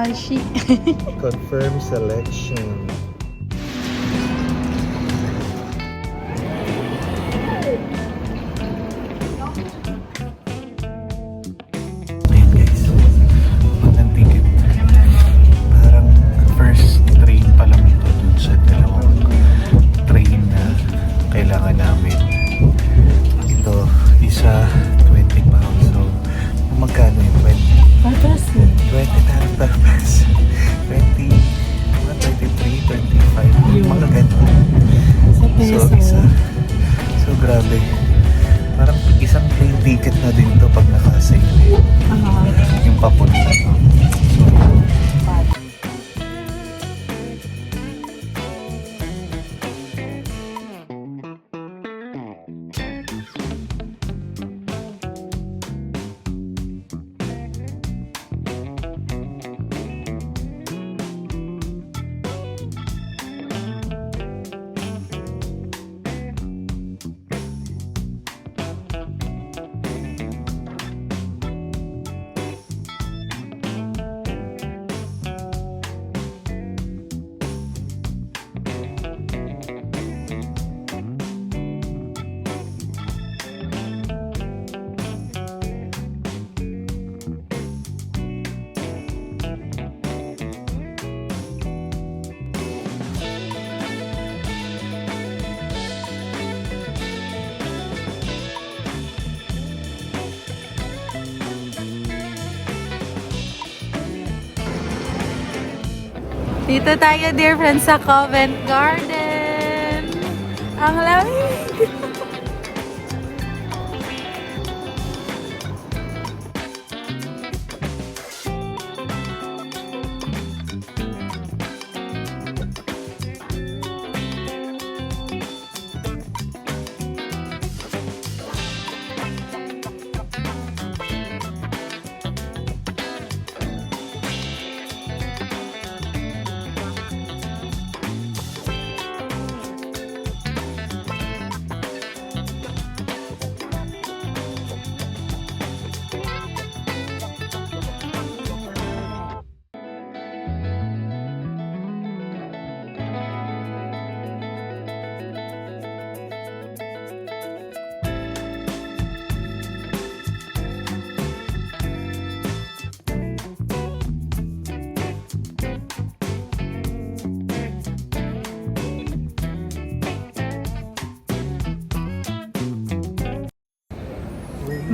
Hashi. Confirm selection. Ayan guys, magandang ticket. Parang first train pa lang ito dun sa dalawang train na kailangan namin. Ito, isa 20 pounds. So, magkano yung 20? Patas 20 tapas. 20, mga 23, 25. Mga ganun. sa peso. So, isa. So, grabe. Parang isang plane ticket na din to pag naka-sale yung papunta. So, dito tayo, dear friends, sa Covent Garden. Ang lamig.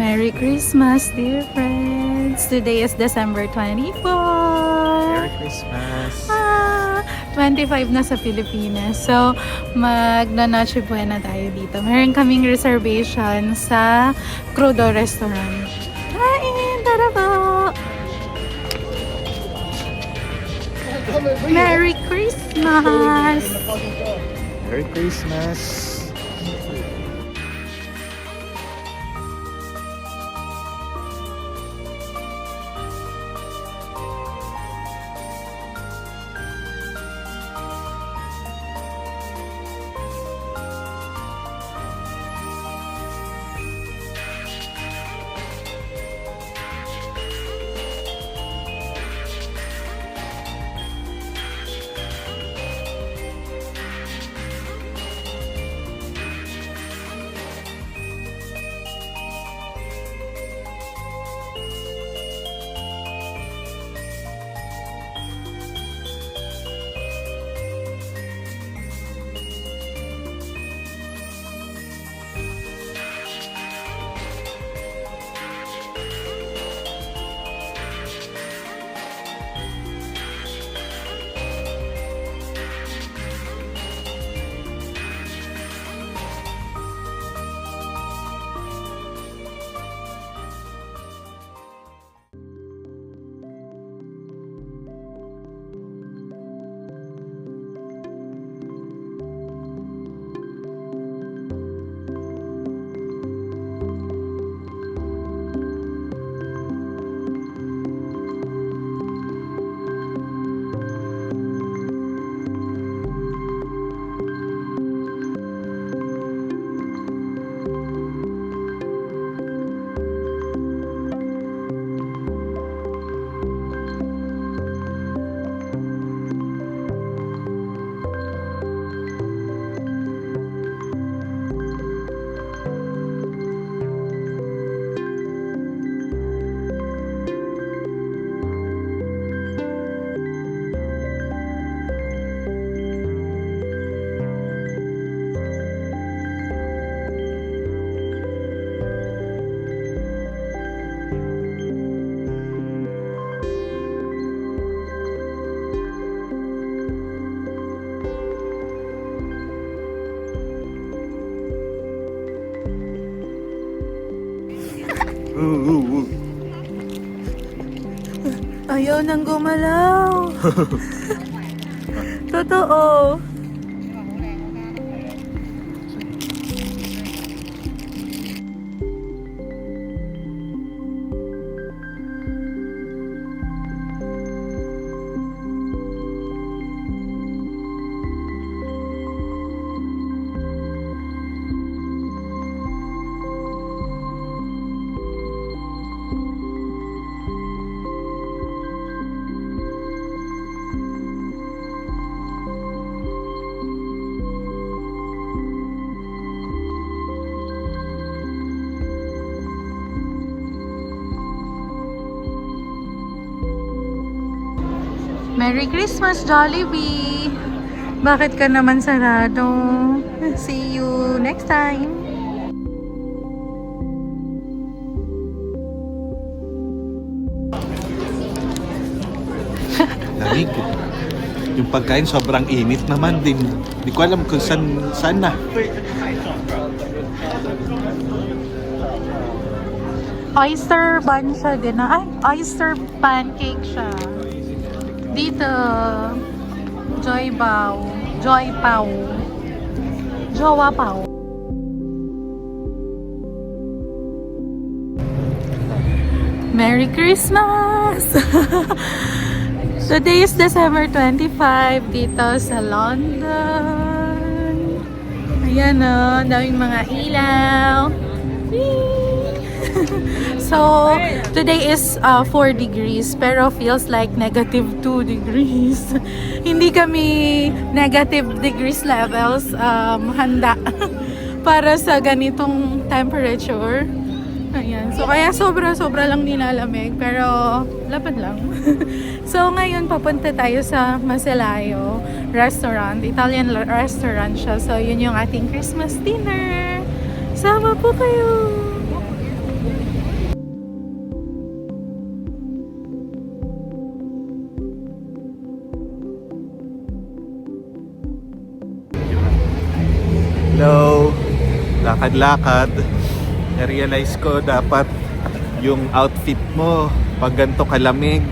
Merry Christmas, dear friends. Today is December 24. Merry Christmas! 25 na sa Pilipinas. So, magna-Noche Buena tayo dito. Meron kaming reservation sa Crudo Restaurant. Kain! Tara po! Merry Christmas! Merry Christmas! Ayaw nang gumalaw. Totoo. Merry Christmas, Jollibee! Bakit ka naman sarado? See you next time! Lamig. Yung pagkain sobrang init naman din. Hindi ko alam kung saan na. Oyster bun siya din. Ay, oyster pancake siya. Dito, Joy Pao. Jowa Pao. Merry Christmas! Today is December 25 dito sa London. Ayan o, daming mga ilaw. So, today is 4 degrees pero feels like negative 2 degrees. Hindi kami negative degrees levels handa para sa ganitong temperature. Ayan. So, kaya sobra-sobra lang nilalamig pero laban lang. So, ngayon papunta tayo sa Masilayo restaurant. Italian restaurant siya. So, yun yung ating Christmas dinner. Sama po kayo! Hello! Lakad-lakad. Na-realize ko dapat yung outfit mo pag ganito kalamig,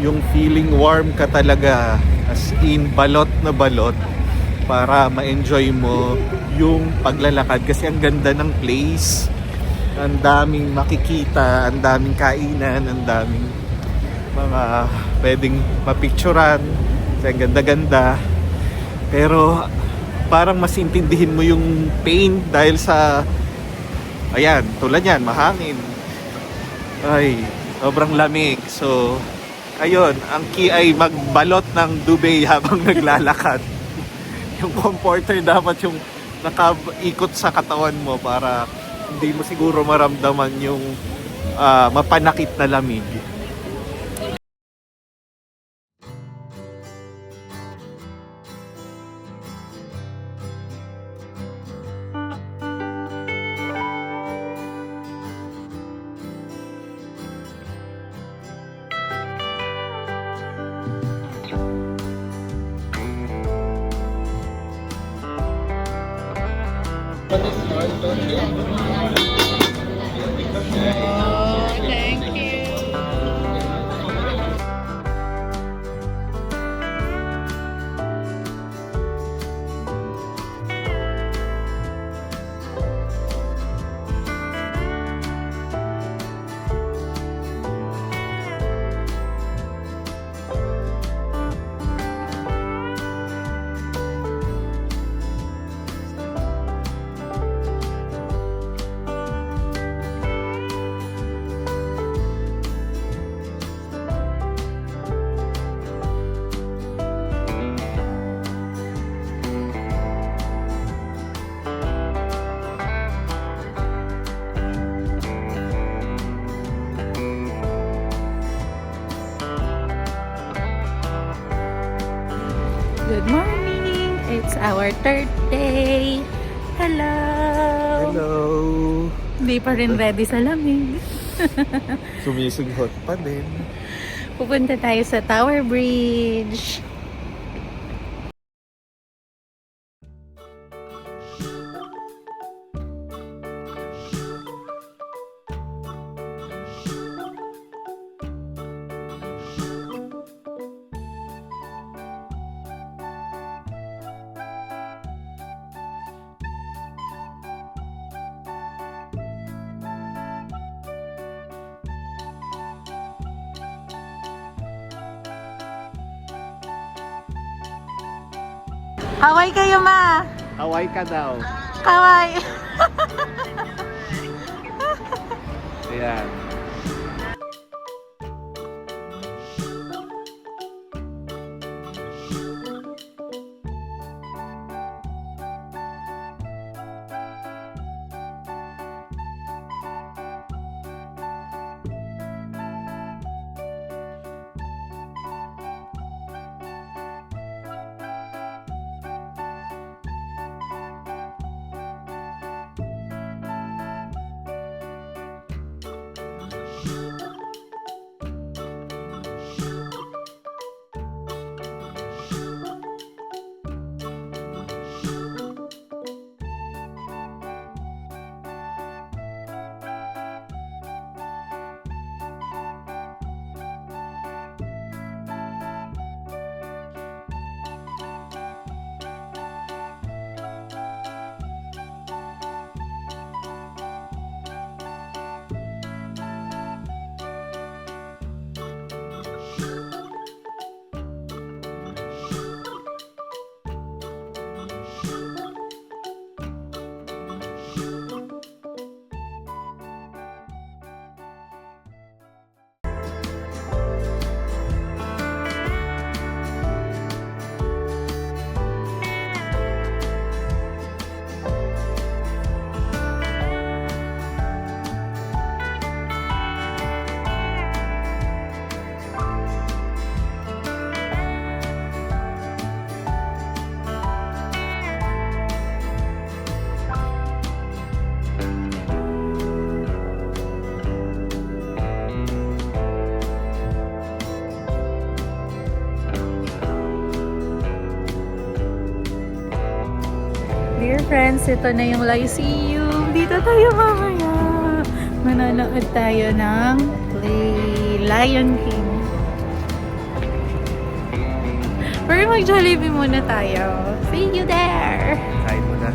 yung feeling warm ka talaga, as in balot na balot, para ma-enjoy mo yung paglalakad kasi ang ganda ng place, ang daming makikita, ang daming kainan, ang daming mga pwedeng mapicturan, kasi ang ganda-ganda, pero parang mas intindihin mo yung pain dahil sa ayan, tulad yan, mahangin. Ay, sobrang lamig. So, ayun, ang key ay magbalot ng duvet habang naglalakad. Yung comforter dapat yung nakaikot sa katawan mo para hindi mo siguro maramdaman yung mapanakit na lamig. Oh, thank you. Good morning! It's our third day. Hello! Hello! Hindi pa rin ready sa lamig. Sumisighot pa din. Pupunta tayo sa Tower Bridge. Kaway kayo, ma! Kaway ka daw. Kaway! Ayan. Dear friends, ito na yung Lyceum. Dito tayo mamaya. Manonood tayo ng play Lion King. Pero mag-Jollibee muna tayo. See you there! Kain mo na.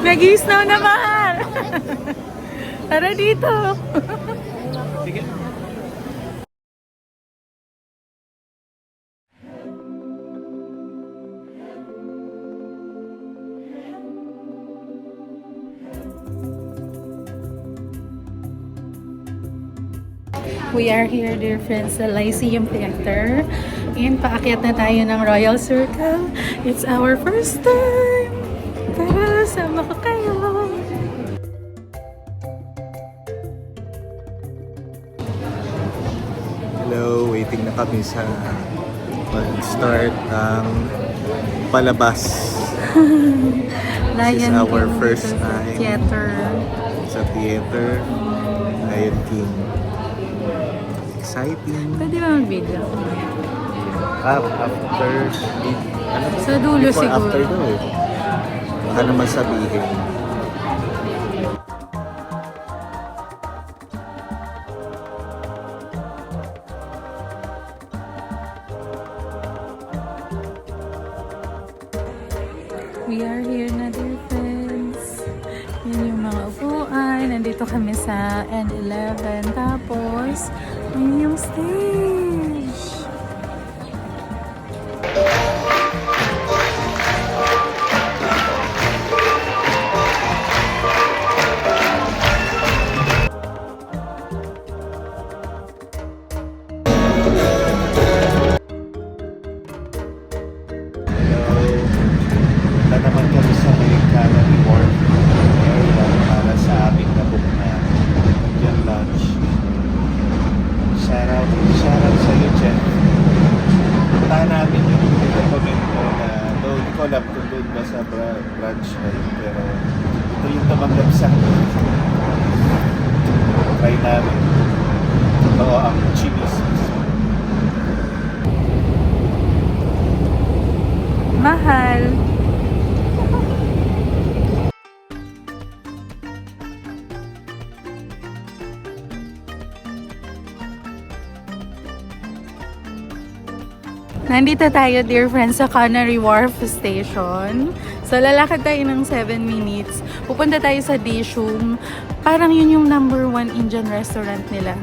Nag-i-snow naman! Tara dito! Sige. We are here, dear friends, sa Lyceum Theater. And paakyat na tayo ng Royal Circle. It's our first time! Tara, sama ko kayo! Hello, waiting na kami sa start ng palabas. This is Lion our King first time Theater. sa theater. Lion King. Exciting. Pwede ba mag-video? After, Sa dulo before, siguro. after daw eh. Baka naman sabihin. We We are here na, dear friends. Yan yung mga upuan. Nandito kami sa N11. Tapos, yun yung stage. Punta naman kami sa Americana Reward area para sa aming nabook na Indian lunch. Shout out sa iyo, Jen. Puntahan namin yung recommend mo na doon, hindi ko alam kung doon ba sa branch na yun, pero ito yung tumanggap sa try namin. Ito ang chinis. Mahal. Nandito tayo, dear friends, sa Canary Wharf Station. So, lalakad tayo ng 7 minutes. Pupunta tayo sa Dishum. Parang yun yung number 1 Indian restaurant nila.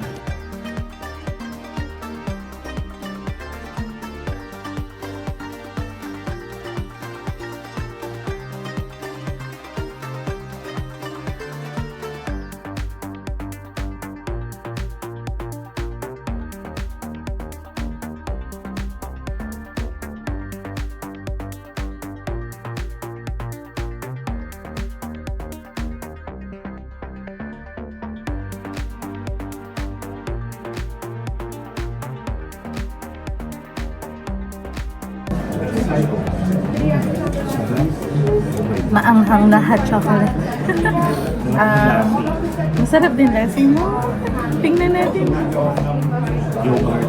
Maanghang na hot chocolate. Masarap din lassi mo. Tingnan natin. Yogurt.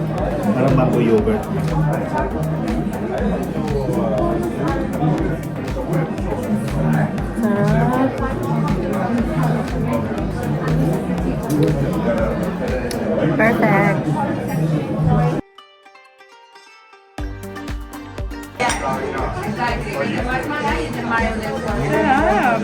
Parang mango yogurt. Sarap. Perfect. Sarap.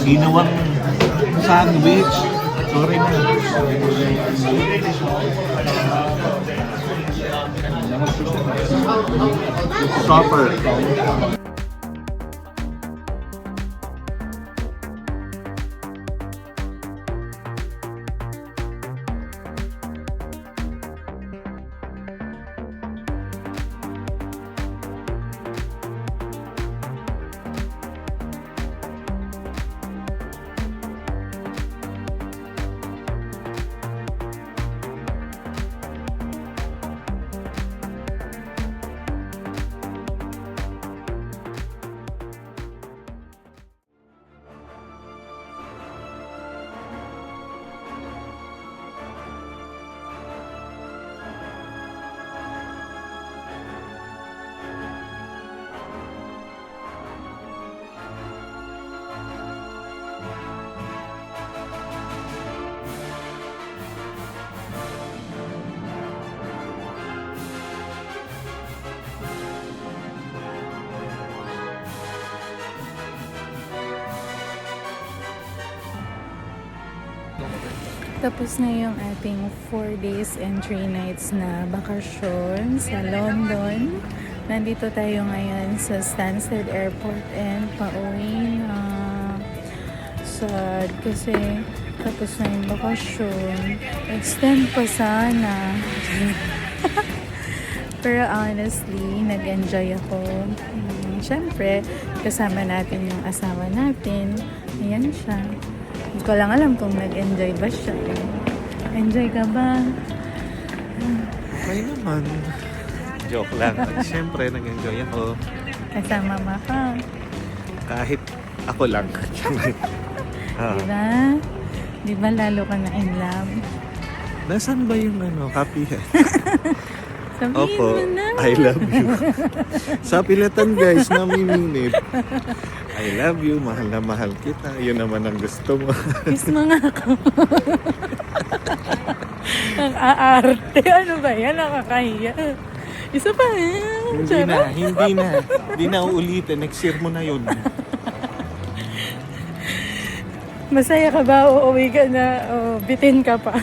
Ginawang sandwich. Sorry na. Stopper. Tapos na yung ating 4 days and 3 nights na bakasyon sa London. Nandito tayo ngayon sa Stansted Airport and pauwi na. Sad kasi tapos na yung bakasyon. Extend pa sana. Pero honestly, nag-enjoy ako. Siyempre, kasama natin yung asawa natin. Ayan siya. Hindi ko lang alam kung nag-enjoy ba siya. Enjoy ka ba? Okay naman. Joke lang. Siyempre, nag-enjoy ako. Kasama mo ka. Kahit ako lang. Ah, Diba? Diba lalo ka na in love? Nasaan ba yung kapihan? Sabihin Opo, mo na. I love you. Sa pilatan guys, namiminit. I love you, mahal na mahal kita. Yun naman ang gusto mo. Kiss mo nga ako. Ang aarte. Ano ba yan? Nakakahiya. Isa pa Hindi na uulitin. Next year mo na yun. Masaya ka ba? Uuwi ka na? O bitin ka pa?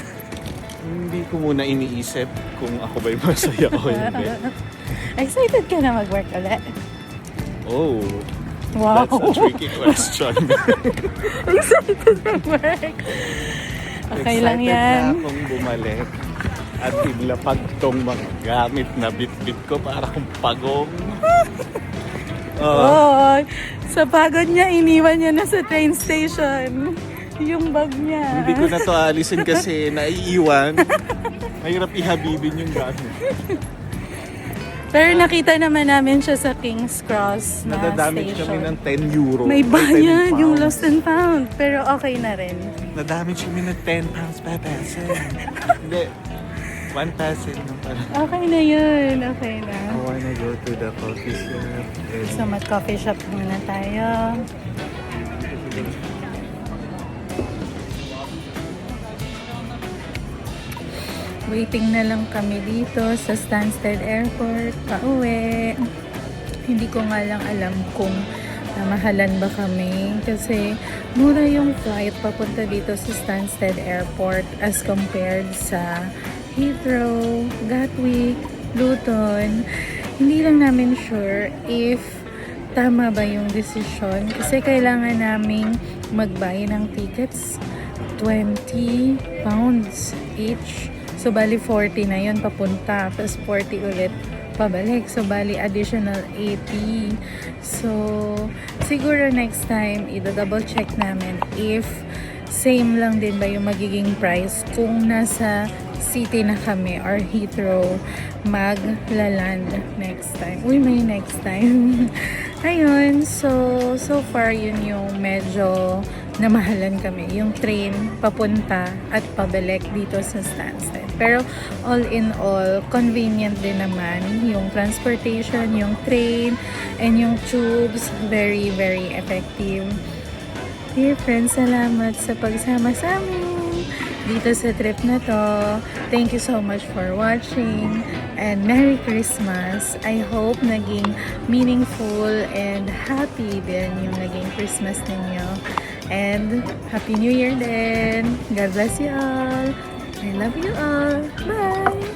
Hindi ko muna iniisip kung ako ba'y masaya o hindi. Excited ka na mag-work ulit? Oh, Wow! that's a tricky question. Excited mag-work! Okay lang yan. Excited na akong bumalik at ilapag tong mga gamit na bit-bit ko para kung pagong. Oo. Sa pagod niya, iniwan niya na sa train station. Yung bag niya. Hindi ko na to aalisin kasi naiiwan. Mahirap ihabibin yung gamit. Pero nakita naman namin siya sa King's Cross na Nadadamage kami station. ng 10 euro. May Ay, 10 bayad yung pounds. lost and found. Pero okay na rin. Nadamage kami ng 10 pounds per person. Hindi. 1 person lang pala. Okay na yun. Okay na. I wanna go to the coffee shop. So mag-coffee shop muna tayo. Waiting na lang kami dito sa Stansted Airport. Pauwi. Hindi ko nga lang alam kung namahalan ba kami. Kasi mura yung flight papunta dito sa Stansted Airport as compared sa Heathrow, Gatwick, Luton. Hindi lang namin sure if tama ba yung desisyon. Kasi kailangan naming mag-buy ng tickets. 20 pounds each. So, bali 40 na yun papunta. Tapos 40 ulit pabalik. So, bali additional 80. So, siguro next time, i-double check namin if same lang din ba yung magiging price kung nasa city na kami or Heathrow maglaland next time. Uy, may next time. Ayun, so far yun yung medyo namahalan kami. Yung train papunta at pabalik dito sa Stansted. Pero all in all, convenient din naman yung transportation, yung train, and yung tubes. Very, very effective. Dear friends, salamat sa pagsama sa amin dito sa trip na to. Thank you so much for watching and Merry Christmas. I hope naging meaningful and happy din yung naging Christmas ninyo. And Happy New Year din. God bless you all. I love you all. Bye!